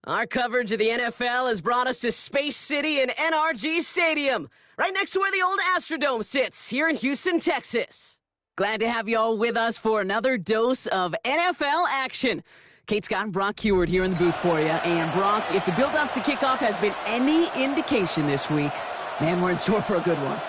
Our coverage of the NFL has brought us to Space City and NRG Stadium, right next to where the old Astrodome sits, here in Houston, Texas. Glad to have you all with us for another dose of NFL action. Kate Scott and Brock Heward here in the booth for you. And Brock, if the build-up to kickoff has been any indication this week, man, we're in store for a good one.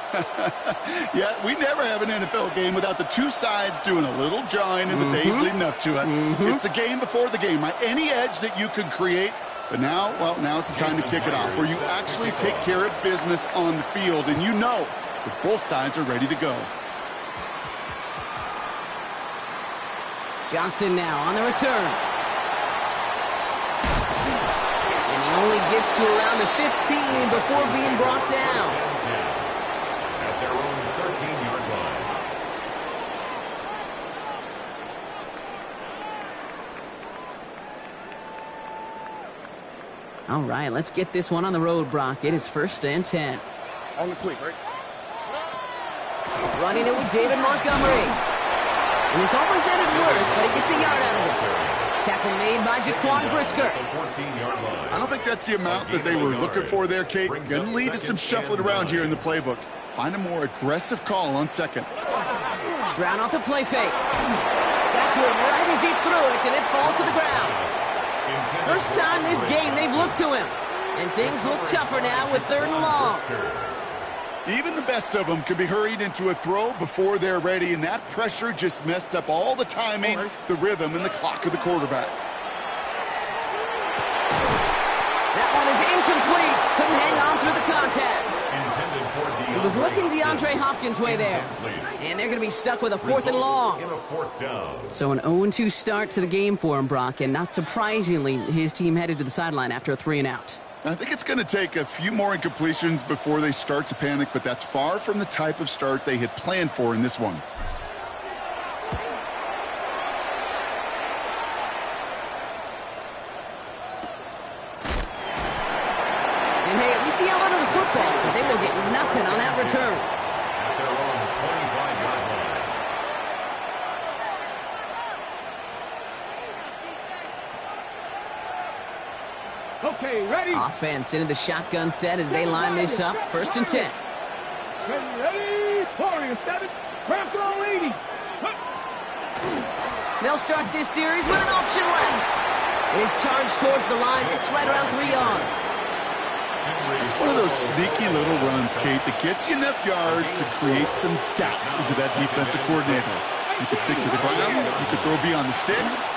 Yeah, we never have an NFL game without the two sides doing a little jawing in the days leading up to it. It's the game before the game, any edge that you could create. But now, well, now it's the time to kick it off, where you actually take care of business on the field, and you know that both sides are ready to go. Johnson now on the return. And he only gets to around the 15 before being brought down. At their own 13-yard line. All right, let's get this one on the road, Brock. It is 1st and 10. On the quick, right? Running it with David Montgomery. And he's almost ended worse, but he gets a yard out of it. Tackle made by Jaquan Brisker. I don't think that's the amount that they were looking for there, Kate. Going to lead to some shuffling around here in the playbook. Find a more aggressive call on second. Stroud off the play fake. Got to it right as he threw it, and it falls to the ground. First time this game they've looked to him. And things look tougher now with 3rd and long. Even the best of them can be hurried into a throw before they're ready, and that pressure just messed up all the timing, the rhythm, and the clock of the quarterback. That one is incomplete. Couldn't hang on through the contact. It was looking DeAndre Hopkins' way there. And they're going to be stuck with a 4th and long. So an 0-2 start to the game for him, Brock, and not surprisingly, his team headed to the sideline after a 3-and-out. I think it's going to take a few more incompletions before they start to panic, but that's far from the type of start they had planned for in this one. And hey, at least he held onto the football, but they will get nothing on that return. At their own 25-yard line. Okay, ready? Offense into the shotgun set as they line this up. 1st and 10. Ready? 47. Bronco 80. They'll start this series with an option left. It is charged towards the line. It's right around 3 yards. It's one of those sneaky little runs, Kate, that gets you enough yards to create some doubt into that defensive coordinator. You could stick to the ground. You could throw beyond the sticks.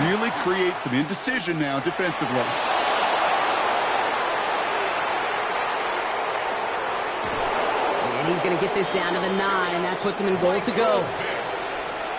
Really create some indecision now defensively. And he's going to get this down to the 9. That puts him in goal to go.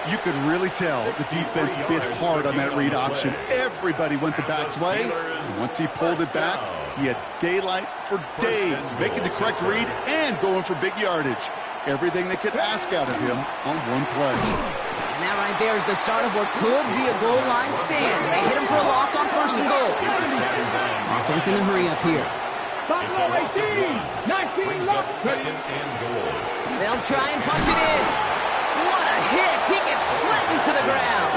You could really tell the defense bit hard on that read option. Everybody went the back's way. And once he pulled it back, he had daylight for days, making the correct read and going for big yardage. Everything they could ask out of him on one play. And that right there is the start of what could be a goal line stand. They hit him for a loss on 1st and goal. Offense in the hurry up here. Buffalo 18. 19 left. Second and goal. They'll try and punch it in. What a hit. He gets flattened to the ground.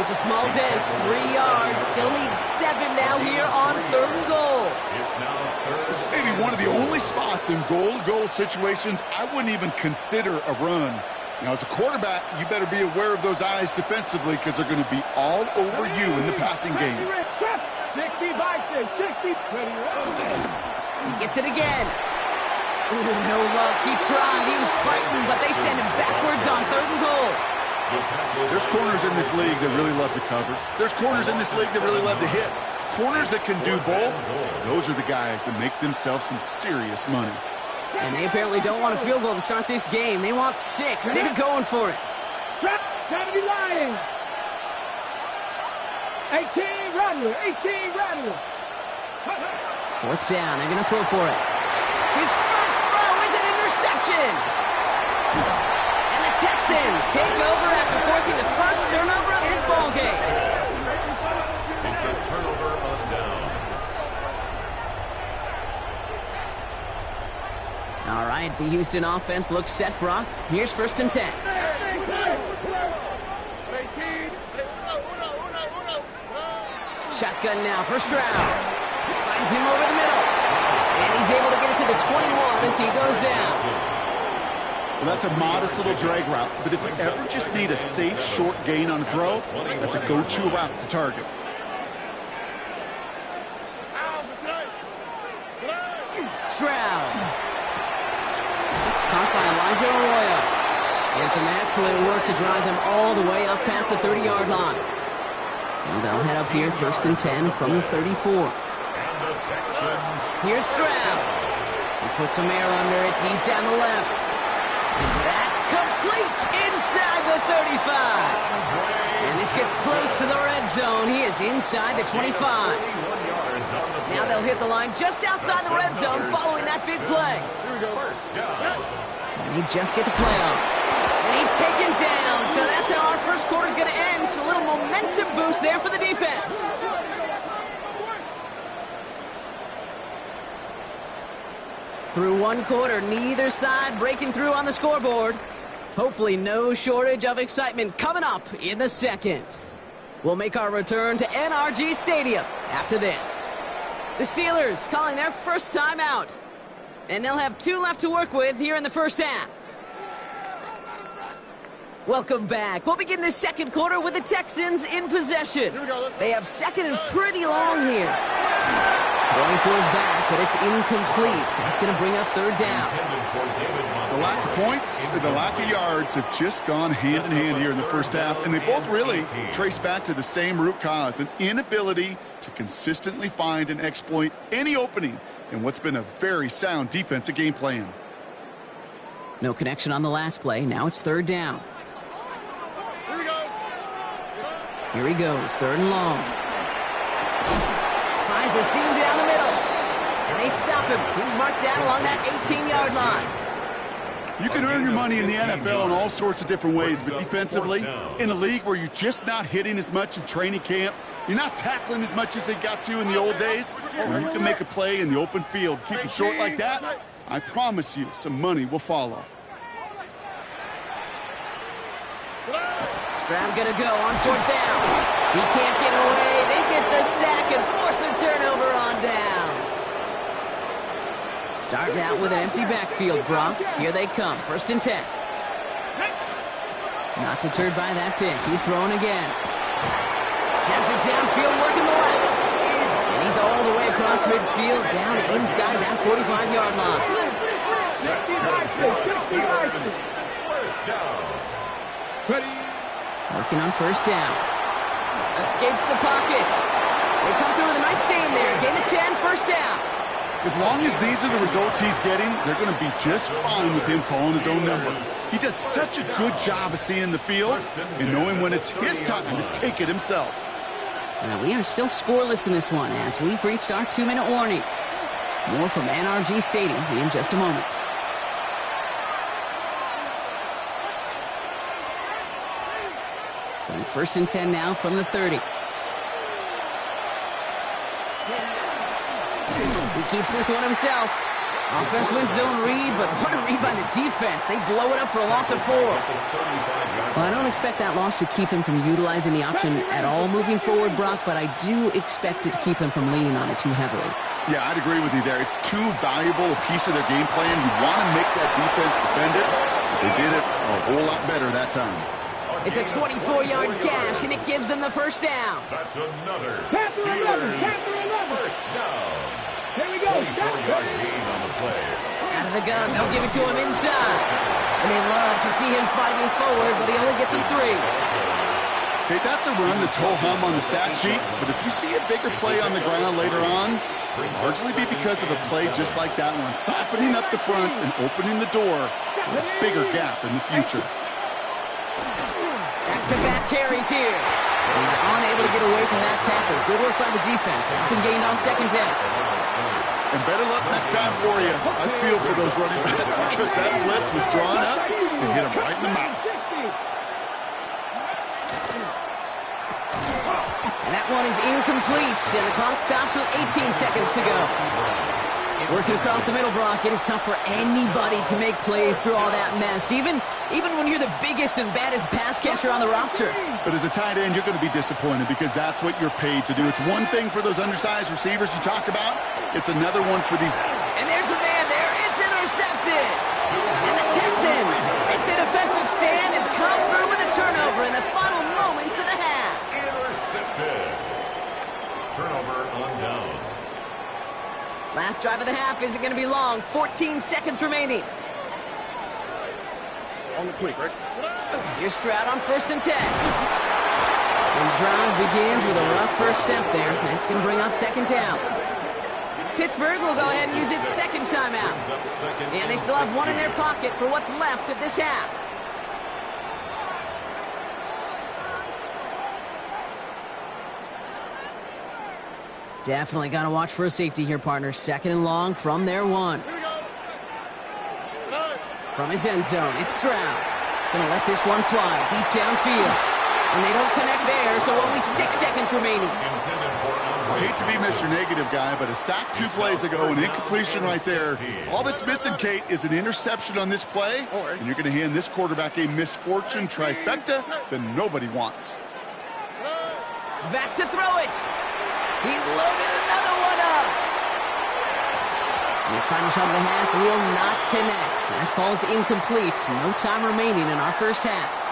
It's a small dent, 3 yards. Still needs 7 now here on 3rd and goal. It's now 3rd. This may be one of the only spots in goal-to-goal situations I wouldn't even consider a run. Now, as a quarterback, you better be aware of those eyes defensively, because they're going to be all over you in the passing game. 60 by 60. He gets it again. Ooh, no luck. He tried. He was frightened, but they send him backwards on 3rd and goal. There's corners in this league that really love to cover. There's corners in this league that really love to hit. Corners that can do both, those are the guys that make themselves some serious money. And they apparently don't want a field goal to start this game. They want 6. They're going for it. Trap, gotta be lying. 18 Rattler. 18 Rattler. 4th down. They're going to throw for it. His first throw is an interception. And the Texans take over after forcing the first turnover of this ball game. It's a turnover on downs. All right, the Houston offense looks set, Brock. Here's 1st and 10. Shotgun now for Stroud. Finds him over the middle. And he's able to get it to the 21 as he goes down. Well, that's a modest little drag route, but if you ever just need a safe, short gain on a throw, that's a go-to route to target. Stroud. It's caught by Elijah Arroyo. And some excellent work to drive them all the way up past the 30-yard line. So they'll head up here, 1st and 10 from the 34. Here's Stroud. He puts some air under it deep down the left. That's complete inside the 35. And this gets close to the red zone. He is inside the 25. Now they'll hit the line just outside the red zone following that big play. And they just get the play off. And he's taken down. So that's how our first quarter is going to end. So a little momentum boost there for the defense. Through one quarter, neither side breaking through on the scoreboard. Hopefully no shortage of excitement coming up in the second. We'll make our return to NRG Stadium after this. The Steelers calling their first time out. And they'll have 2 left to work with here in the first half. Welcome back. We'll begin this second quarter with the Texans in possession. They have second and pretty long here. Going for his back, but it's incomplete. That's going to bring up 3rd down. The lack of points and the lack of yards have just gone hand in hand here in the first half, and they both really trace back to the same root cause, an inability to consistently find and exploit any opening in what's been a very sound defensive game plan. No connection on the last play. Now it's 3rd down. Here he goes, 3rd and long. Finds a seam down the middle. And they stop him. He's marked down along that 18-yard line. You can earn your money in the NFL in all sorts of different ways, but defensively, in a league where you're just not hitting as much in training camp, you're not tackling as much as they got to in the old days, when you can make a play in the open field, keep it short like that, I promise you some money will follow. Stroud gonna go on 4th down. He can't get away. They get the sack and force a turnover on downs. Starting out with an empty backfield, Brock. Here they come. 1st and 10. Not deterred by that pick. He's throwing again. Has it downfield, working the left. And he's all the way across midfield, down inside that 45-yard line. 1st down. Working on 1st down. Escapes the pocket. They come through with a nice gain there. Gain of 10, 1st down. As long as these are the results he's getting, they're going to be just fine with him calling his own number. He does such a good job of seeing the field and knowing when it's his time to take it himself. Now, we are still scoreless in this one as we've reached our 2-minute warning. More from NRG Stadium in just a moment. So 1st and 10 now from the 30. He keeps this one himself. Offense wins zone read, but what a read by the defense. They blow it up for a loss of 4. Well, I don't expect that loss to keep him from utilizing the option at all moving forward, Brock, but I do expect it to keep him from leaning on it too heavily. Yeah, I'd agree with you there. It's too valuable a piece of their game plan. You want to make that defense defend it. But they did it a whole lot better that time. It's a 24-yard gash, and it gives them the 1st down. That's another Panther 11, Steelers Panther 11. 1st down. Here we go. 24-yard gain on the play. Out of the gun, they'll give it to him inside. And they love to see him fighting forward, but he only gets him 3. Okay, that's a run that's ho-hum on the stat sheet, but if you see a bigger play on the ground later on, it'll largely be because of a play just like that one, softening up the front and opening the door for a bigger gap in the future. Back-to-back carries here. He's unable to get away from that tackle. Good work by the defense. Falcon gained on 2nd down. And better luck next time for you. I feel for those running backs because that blitz was drawn up to hit him right in the mouth. And that one is incomplete, and the clock stops with 18 seconds to go. Working across the middle, Brock, it is tough for anybody to make plays through all that mess, even when you're the biggest and baddest pass catcher on the roster. But as a tight end, you're going to be disappointed because that's what you're paid to do. It's one thing for those undersized receivers you talk about. It's another one for these. And there's a man there. It's intercepted. And the Texans make the defensive stand and come through with a turnover in the final moments of the half. Intercepted. Turnover on downs. Last drive of the half isn't going to be long. 14 seconds remaining. On the quick, right? Here's Stroud on 1st and 10. And the drive begins with a rough first step there. That's going to bring up 2nd down. Pittsburgh will go ahead and use its 2nd timeout. And they still have one in their pocket for what's left of this half. Definitely got to watch for a safety here, partner. 2nd and long from their 1. From his end zone, it's Stroud. Gonna let this one fly deep downfield. And they don't connect there, so only 6 seconds remaining. I hate to be Mr. Negative guy, but a sack 2 plays ago, an incompletion right there. All that's missing, Kate, is an interception on this play, and you're going to hand this quarterback a misfortune trifecta that nobody wants. Back to throw it. He's loaded another one up. His final shot of the half will not connect. That falls incomplete. No time remaining in our first half.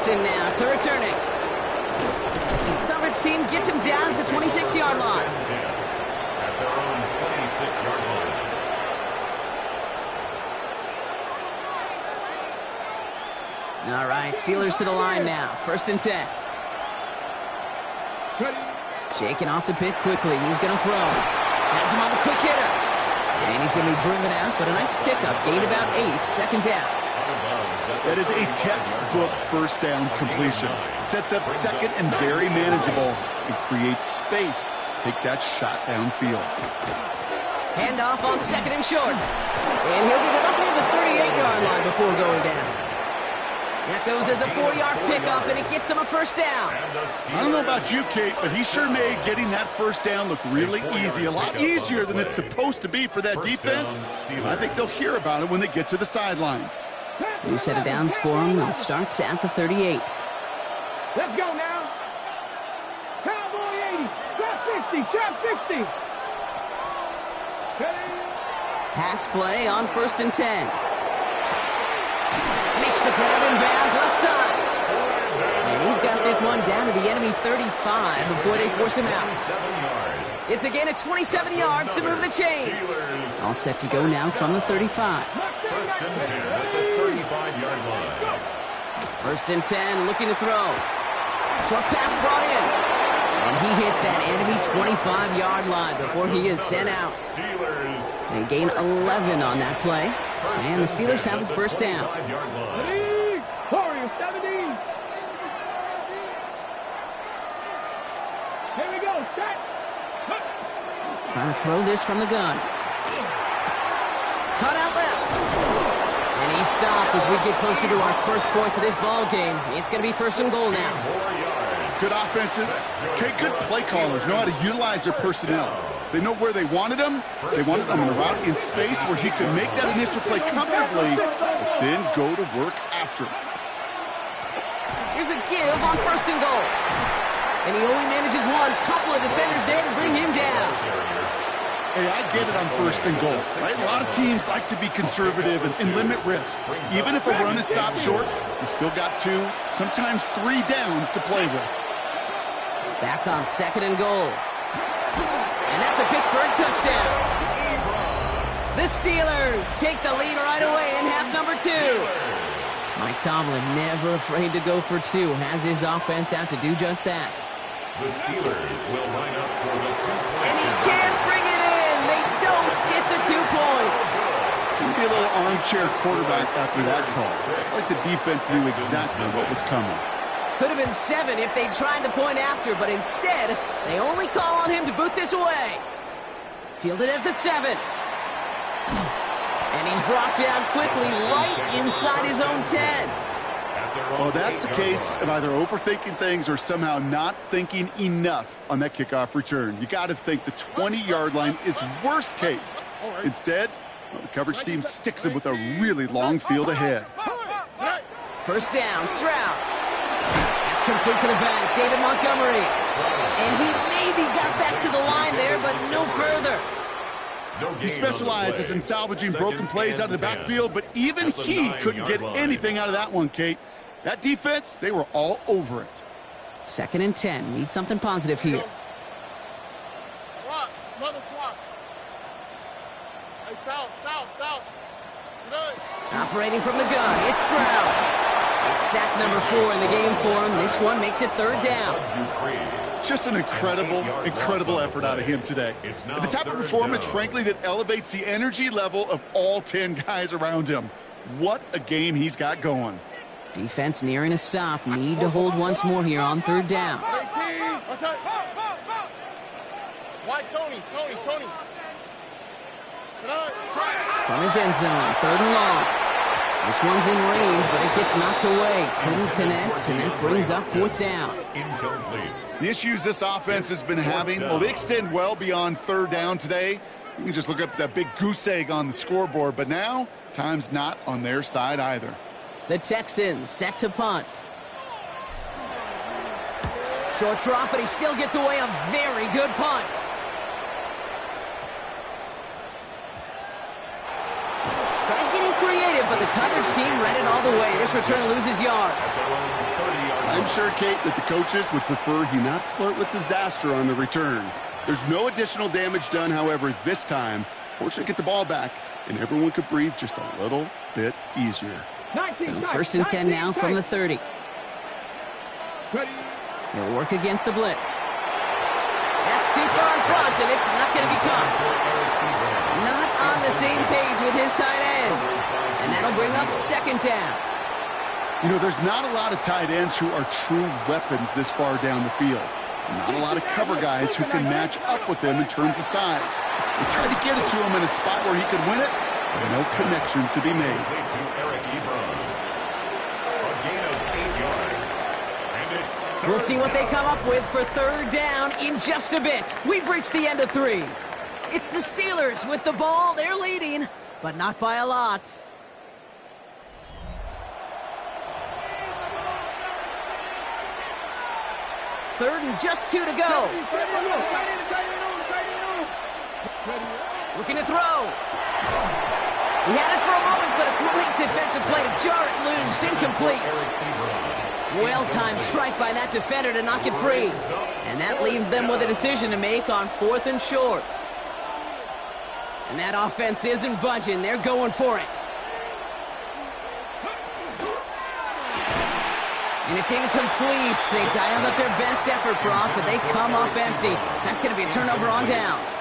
Now to return it. Coverage team gets him down at the 26-yard line. At their own 26-yard line. All right, Steelers to the line now. 1st and 10. Shaking off the pick quickly. He's going to throw. Has him on the quick hitter. And he's going to be driven out, but a nice pickup. Gained about 8. 2nd down. That is a textbook first down completion. Sets up 2nd and very manageable and creates space to take that shot downfield. Handoff on 2nd and short. And he'll get it up near the 38-yard line before going down. That goes as a 4-yard pickup, and it gets him a 1st down. I don't know about you, Kate, but he sure made getting that 1st down look really easy. A lot easier than it's supposed to be for that defense. I think they'll hear about it when they get to the sidelines. New set of downs for him, and starts at the 38. Let's go now. Cowboy 80. Trap 60. Trap 60. Pass play on 1st and 10. Makes the grab in bounds left side. And he's got this one down to the enemy 35 before they force him out. It's a gain of 27 yards to move the chains. All set to go now from the 35. 1st and 10 at the 35-yard line. 1st and 10, looking to throw. Short pass brought in. And he hits that enemy 25-yard line before he is sent out. They gain 11 on that play. And the Steelers have a 1st down. Warriors 70. Here we go. Set. Trying to throw this from the gun. Cut out left. And he's stopped as we get closer to our first points of this ball game. It's going to be first and goal now. Good offenses. Okay, good play callers know how to utilize their personnel. They know where they wanted him. They wanted him on a route in space where he could make that initial play comfortably, but then go to work after it. Here's a give on first and goal. And he only manages one. Couple of defenders there to bring him down. Hey, I get it on first and goal, right? A lot of teams like to be conservative and limit risk. Even if a run is stopped short, you still got 2, sometimes 3 downs to play with. Back on second and goal. And that's a Pittsburgh touchdown. The Steelers take the lead right away in half number 2. Mike Tomlin never afraid to go for 2. Has his offense out to do just that. The Steelers will line up for the 2-point. And he can't bring it in. They don't get the 2 points. Maybe a little armchair quarterback after that call. Like the defense knew exactly what was coming. Could have been 7 if they tried the point after, but instead, they only call on him to boot this away. Fielded at the 7. And he's brought down quickly right inside his own 10. Well, that's the case of either overthinking things or somehow not thinking enough on that kickoff return. You got to think the 20-yard line is worst case. Instead, the coverage team sticks him with a really long field ahead. First down, Stroud. That's complete to the back, David Montgomery. And he maybe got back to the line there, but no further. He specializes in salvaging broken plays out of the backfield, but even he couldn't get anything out of that one, Kate. That defense, they were all over it. Second and 10. Need something positive here. Swap. Another swap. Hey, south. Operating from the gun, it's Stroud. It's sack number 4 in the game for him. This one makes it third down. Just an incredible effort out of him today. The type of performance, frankly, that elevates the energy level of all 10 guys around him. What a game he's got going. Defense nearing a stop. Need to hold once more here on third down. Why Tony? From his end zone, third and long. This one's in range, but it gets knocked away. Couldn't connect, and that brings up fourth down. Incomplete. The issues this offense has been having, well, they extend well beyond third down today. You can just look up that big goose egg on the scoreboard, but now, time's not on their side either. The Texans set to punt. Short drop, but he still gets away a very good punt. Tried getting creative, but the coverage team read it all the way. This return loses yards. I'm sure, Kate, that the coaches would prefer he not flirt with disaster on the return. There's no additional damage done, however, this time. Fortunately, get the ball back, and everyone could breathe just a little bit easier. So first and 10 now from the 30. They'll work against the blitz. That's too far in front, and it's not going to be caught. Not on the same page with his tight end. And that'll bring up second down. You know, there's not a lot of tight ends who are true weapons this far down the field. Not a lot of cover guys who can match up with him in terms of size. They tried to get it to him in a spot where he could win it, but no connection to be made. We'll see what they come up with for third down in just a bit. We've reached the end of 3. It's the Steelers with the ball. They're leading, but not by a lot. Third and just 2 to go. Looking to throw. He had it for a moment, but a great defensive play to jar it loose. Incomplete. Well-timed strike by that defender to knock it free. And that leaves them with a decision to make on fourth and short. And that offense isn't budging. They're going for it. And it's incomplete. They dialed up their best effort, Brock, but they come up empty. That's going to be a turnover on downs.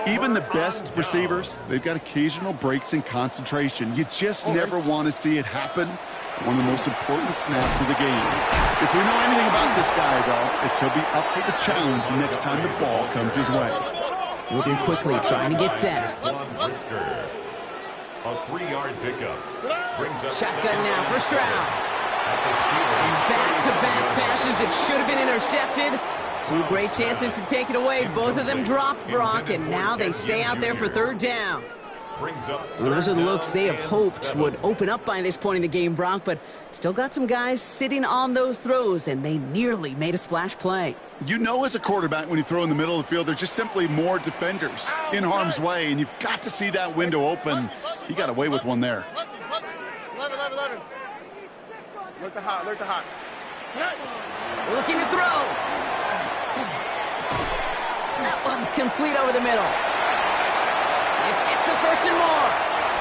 Even the best receivers, they've got occasional breaks in concentration. You just never want to see it happen. One of the most important snaps of the game. If we know anything about this guy, though, it's he'll be up for the challenge the next time the ball comes his way. Moving quickly, trying to get set. A 3-yard pickup. Brings up Shotgun now for Stroud. at the Steelers. Back-to-back passes that should have been intercepted. Two great chances to take it away. Both of them dropped, Brock, and now they stay out there for third down. Brings up Well, those are the looks they have and hoped 7. would open up by this point in the game, Brock, but still got some guys sitting on those throws, and they nearly made a splash play. You know as a quarterback when you throw in the middle of the field, there's just simply more defenders in harm's way, and you've got to see that window open. He got away with one there. 11. Look the hot, look the hot. Looking to throw. That one's complete over the middle. This gets the first and more.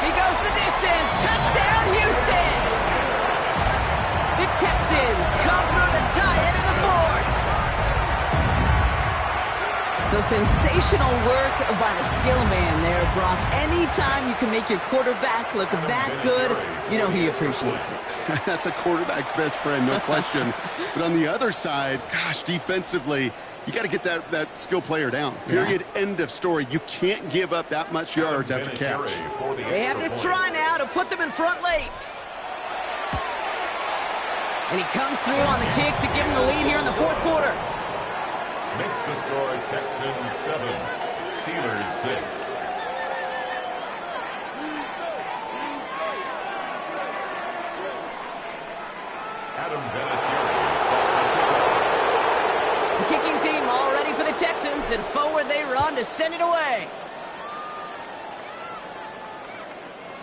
He goes the distance. Touchdown, Houston! The Texans come through to tie it in the fourth. So sensational work by the skill man there, Brock. Anytime you can make your quarterback look that good, you know he appreciates it. That's a quarterback's best friend, no question. But on the other side, gosh, defensively, you got to get that skill player down. Period. End of story. You can't give up that much yards after catch. They have this try now to put them in front late. And he comes through on the kick to give him the lead here in the fourth quarter. Makes the score Texans 7, Steelers 6. Adam Vinatieri sets up The kicking team all ready for the Texans, and forward they run to send it away.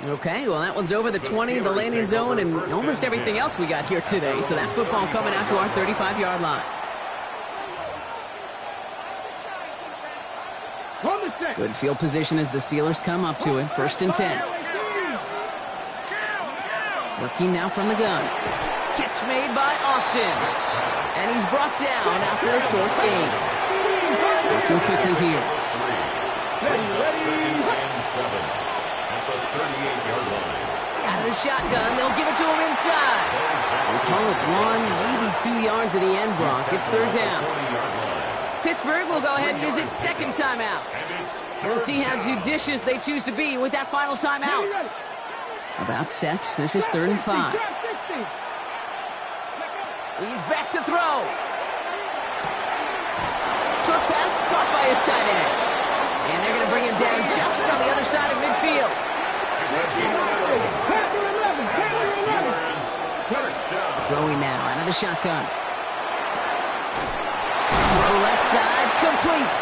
Okay, well, that one's over the 20, the landing zone, and almost everything else we got here today. So that football coming out to our 35-yard line. Good field position as the Steelers come up to it. 1st and 10. Working now from the gun. Catch made by Austin. And he's brought down after a short gain. Working quickly here. brings up 2nd and 7 at the 38-yard line. Out of the shotgun, they'll give it to him inside. They call it 1, maybe 2 yards at the end, Brock. It's 3rd down. Pittsburgh will go ahead and use its 2nd timeout. We'll see how judicious they choose to be with that final timeout. About set. This is 3rd and 5. He's back to throw. Short pass caught by his tight end. And they're going to bring him down just on the other side of midfield. Throwing now out of the shotgun. Throw left side, complete.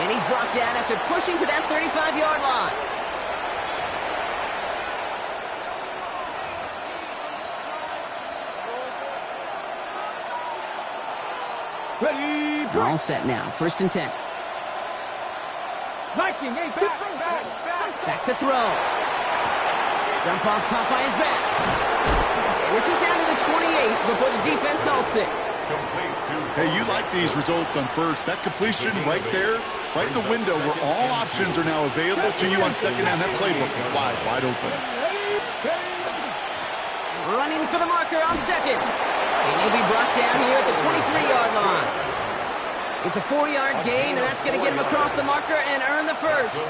And he's brought down after pushing to that 35-yard line. All set now. 1st and 10. Back to throw. Dump off caught by his back. And this is down to the 28 before the defense halts it. Hey, you like these results on first. That completion right there, right in the window where all options are now available to you on second down. That playbook wide open. Running for the marker on second. And he'll be brought down here at the 23-yard line. It's a 4-yard gain, and that's going to get him across the marker and earn the first.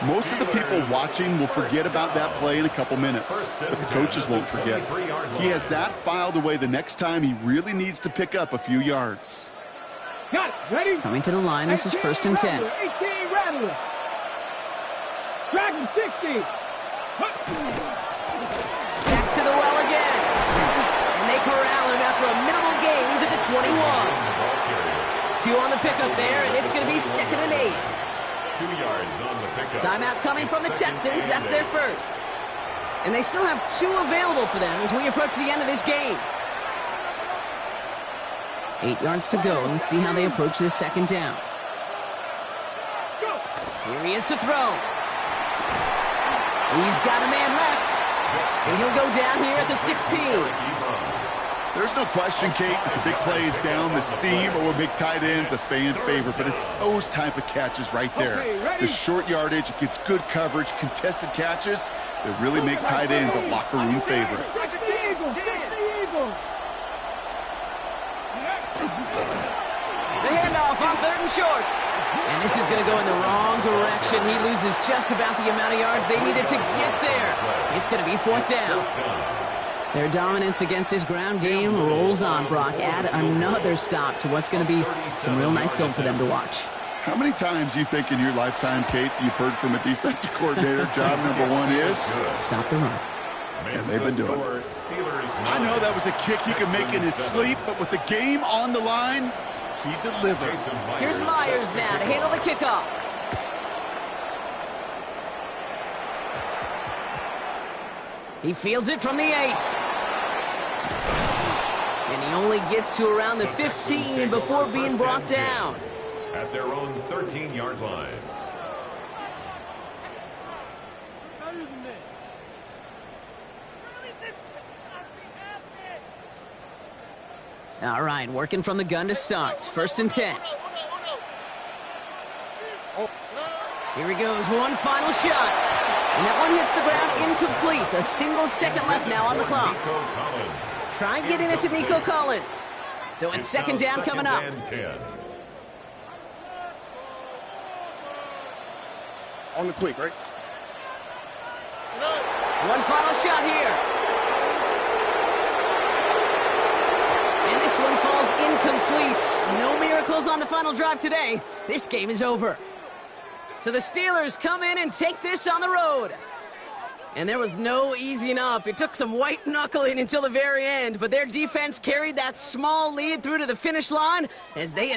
Most of the people watching will forget about that play in a couple minutes, but the coaches won't forget. He has that filed away the next time he really needs to pick up a few yards. Got it. Ready? Coming to the line, this is 1st and 10. 18 Rattler. Dragon 60. Back to the well again. And they corral him after a minimal gain to the 21. 2 on the pickup there, and it's going to be 2nd and 8. 2 yards on the pickup. Timeout coming from the Texans. That's their first. And they still have 2 available for them as we approach the end of this game. 8 yards to go. Let's see how they approach this 2nd down. Here he is to throw. He's got a man left. And he'll go down here at the 16. There's no question, Kate, that the big plays down the seam or big tight ends a fan favorite, but it's those type of catches right there. The short yardage, it gets good coverage, contested catches that really make tight ends a locker room favorite. The handoff on 3rd falling short. And this is going to go in the wrong direction. He loses just about the amount of yards they needed to get there. It's going to be 4th down. Their dominance against this ground game rolls on, Brock. Add another stop to what's going to be some real nice film for them to watch. How many times do you think in your lifetime, Kate, you've heard from a defensive coordinator, job number 1 is? Stop the run. And they've been doing it. I know that was a kick he could make in his sleep, but with the game on the line, he delivered. Here's Myers now to handle the kickoff. He fields it from the 8. And he only gets to around the 15 before being brought down. At their own 13-yard line. All right, working from the gun to start. 1st and 10. Here he goes, one final shot. And that one hits the ground incomplete. A single second left now on the clock. Try getting it to Nico Collins. So it's 2nd down coming up. On the quick, right? One final shot here. And this one falls incomplete. No miracles on the final drive today. This game is over. So the Steelers come in and take this on the road. And there was no easing up. It took some white knuckling until the very end, but their defense carried that small lead through to the finish line as they